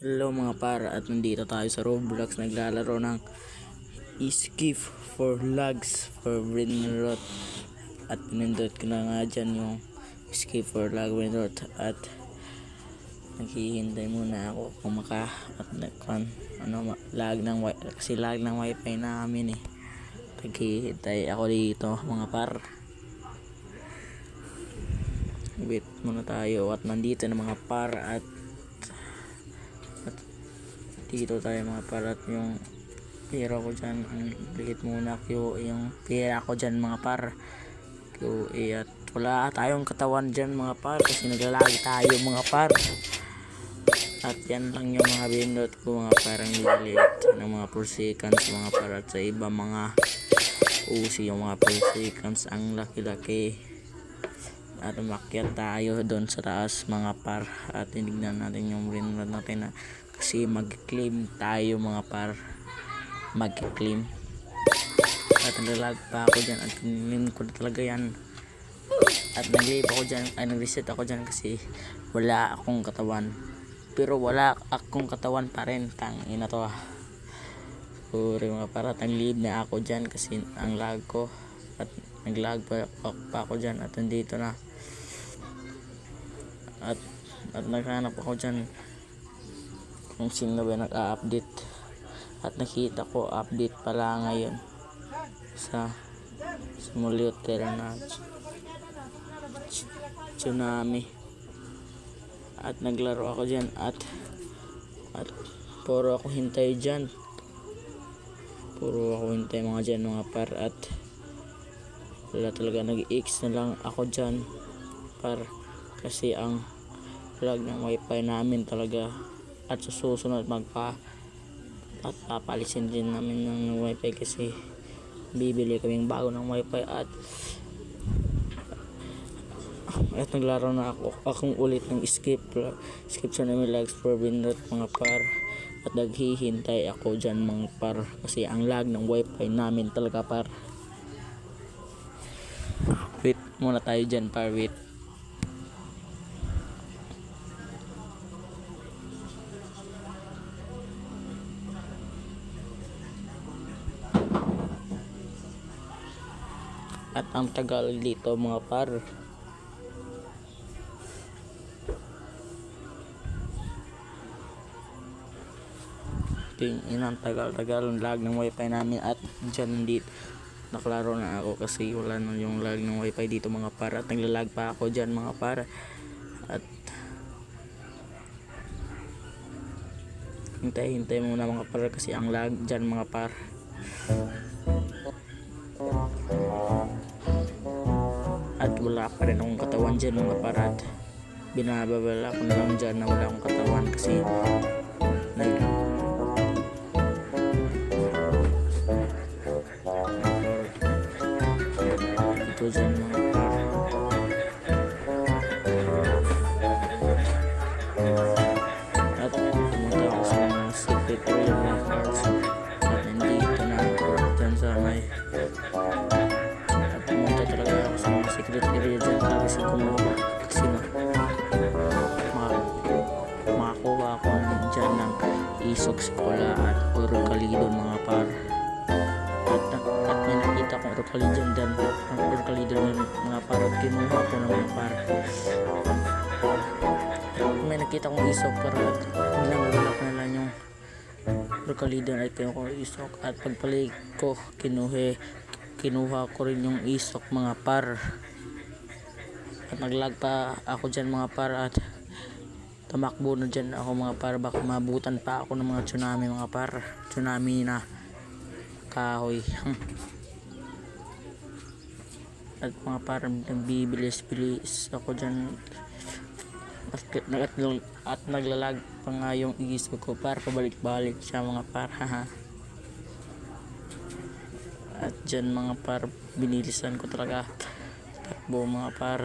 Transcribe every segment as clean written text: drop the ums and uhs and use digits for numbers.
Hello mga par, at nandito tayo sa Roblox naglalaro ng Escape for Lags for Brainrot. At pinindot ko na nga dyan yung Escape for Lag Brainrot. At naghihintay muna ako kung lag ng kasi lag ng wifi namin eh. Naghihintay ako dito mga par. Wait muna tayo at nandito na mga par at dito tayo mga par at yung pera ko dyan, ang liit muna yung pera ko dyan mga par QA at wala tayong katawan dyan mga par kasi naglalagi tayo mga par. At yan lang yung mga binot ko mga parang nililiit ng mga per seconds mga par at sa iba mga usi yung mga per seconds ang laki-laki. At umakyat tayo doon sa taas mga par at tinignan natin yung binot natin na kasi mag-claim tayo mga par, mag-claim. At naglalag pa ako dyan at claim ko talaga yan. At nag-leave ako dyan, nag-reset ako dyan kasi wala akong katawan. Pero wala akong katawan pa rin, tangina to ah. Puri mga par, at nag-leave na ako dyan kasi ang lag ko. At nag-lag pa ako dyan at nandito na. At naghanap ako dyan kung sino ba nag-update at nakita ko update pala ngayon sa simulator na tsunami at naglaro ako dyan at puro ako hintay dyan, mga dyan mga par at wala talaga, nag-X na lang ako dyan par kasi ang lag ng wifi namin talaga. At sa susunod papalisin din namin ng wifi kasi bibili kaming bago ng wifi at naglaro na akong ulit ng escape sa namin lags for Brainrot mga par at naghihintay ako dyan mga par kasi ang lag ng wifi namin talaga par. Wait muna tayo dyan par, wait. At ang tagal dito mga par. Inang tagal ang lag ng wifi namin at dyan dito naklaro na ako kasi wala na yung lag ng wifi dito mga par at naglalag pa ako dyan mga par. At hintay muna mga par kasi ang lag dyan mga par. At wala pa rin akong katawan dyan mga par at binababala ko na lang dyan na wala akong katawan kasi ito dyan mga par. At pumunta ako sa mga secret area mga parts at nandito na ako dyan sa may talaga ako sa mga secret area dyan kasi kumuha kasi makakuha ako dyan ng isok skola at urkalidon mga par at may nakita akong urkalidon dyan mga par at kinuha ko ng mga par. May nakita akong isok para at nilalak na lang yung urkalidon at kinuha ko isok at pagpalik ko kinuha ko rin yung isok mga par at naglag pa ako dyan mga par at tamakbo na dyan ako mga par baka mabutan pa ako ng mga tsunami mga par, tsunami na kahoy. At mga par nagbibilis ako dyan at naglalag pa nga yung isok ko par pabalik-balik siya mga par at dyan mga par binilisan ko talaga takbo mga par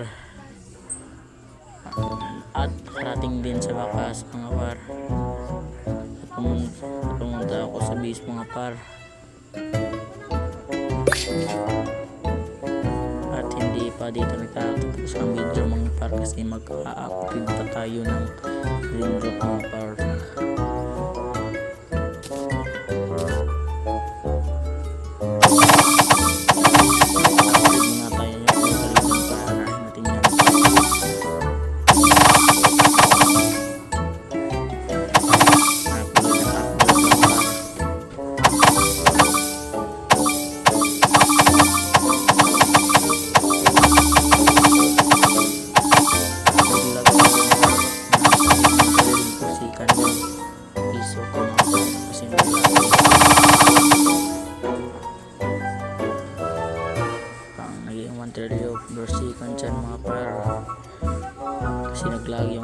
at karating din sa bakas mga par at pumunta ako sa base mga par at hindi pa dito nagtatapos ang video mga par kasi mag-a-active pa tayo ng Brainrot mga par.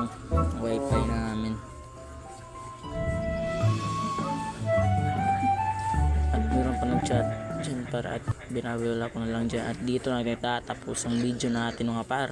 yung wifi namin. At meron pa nag-chat dyan par, at binabala ko na lang dyan, at dito na nagtatapos ang video natin mga par.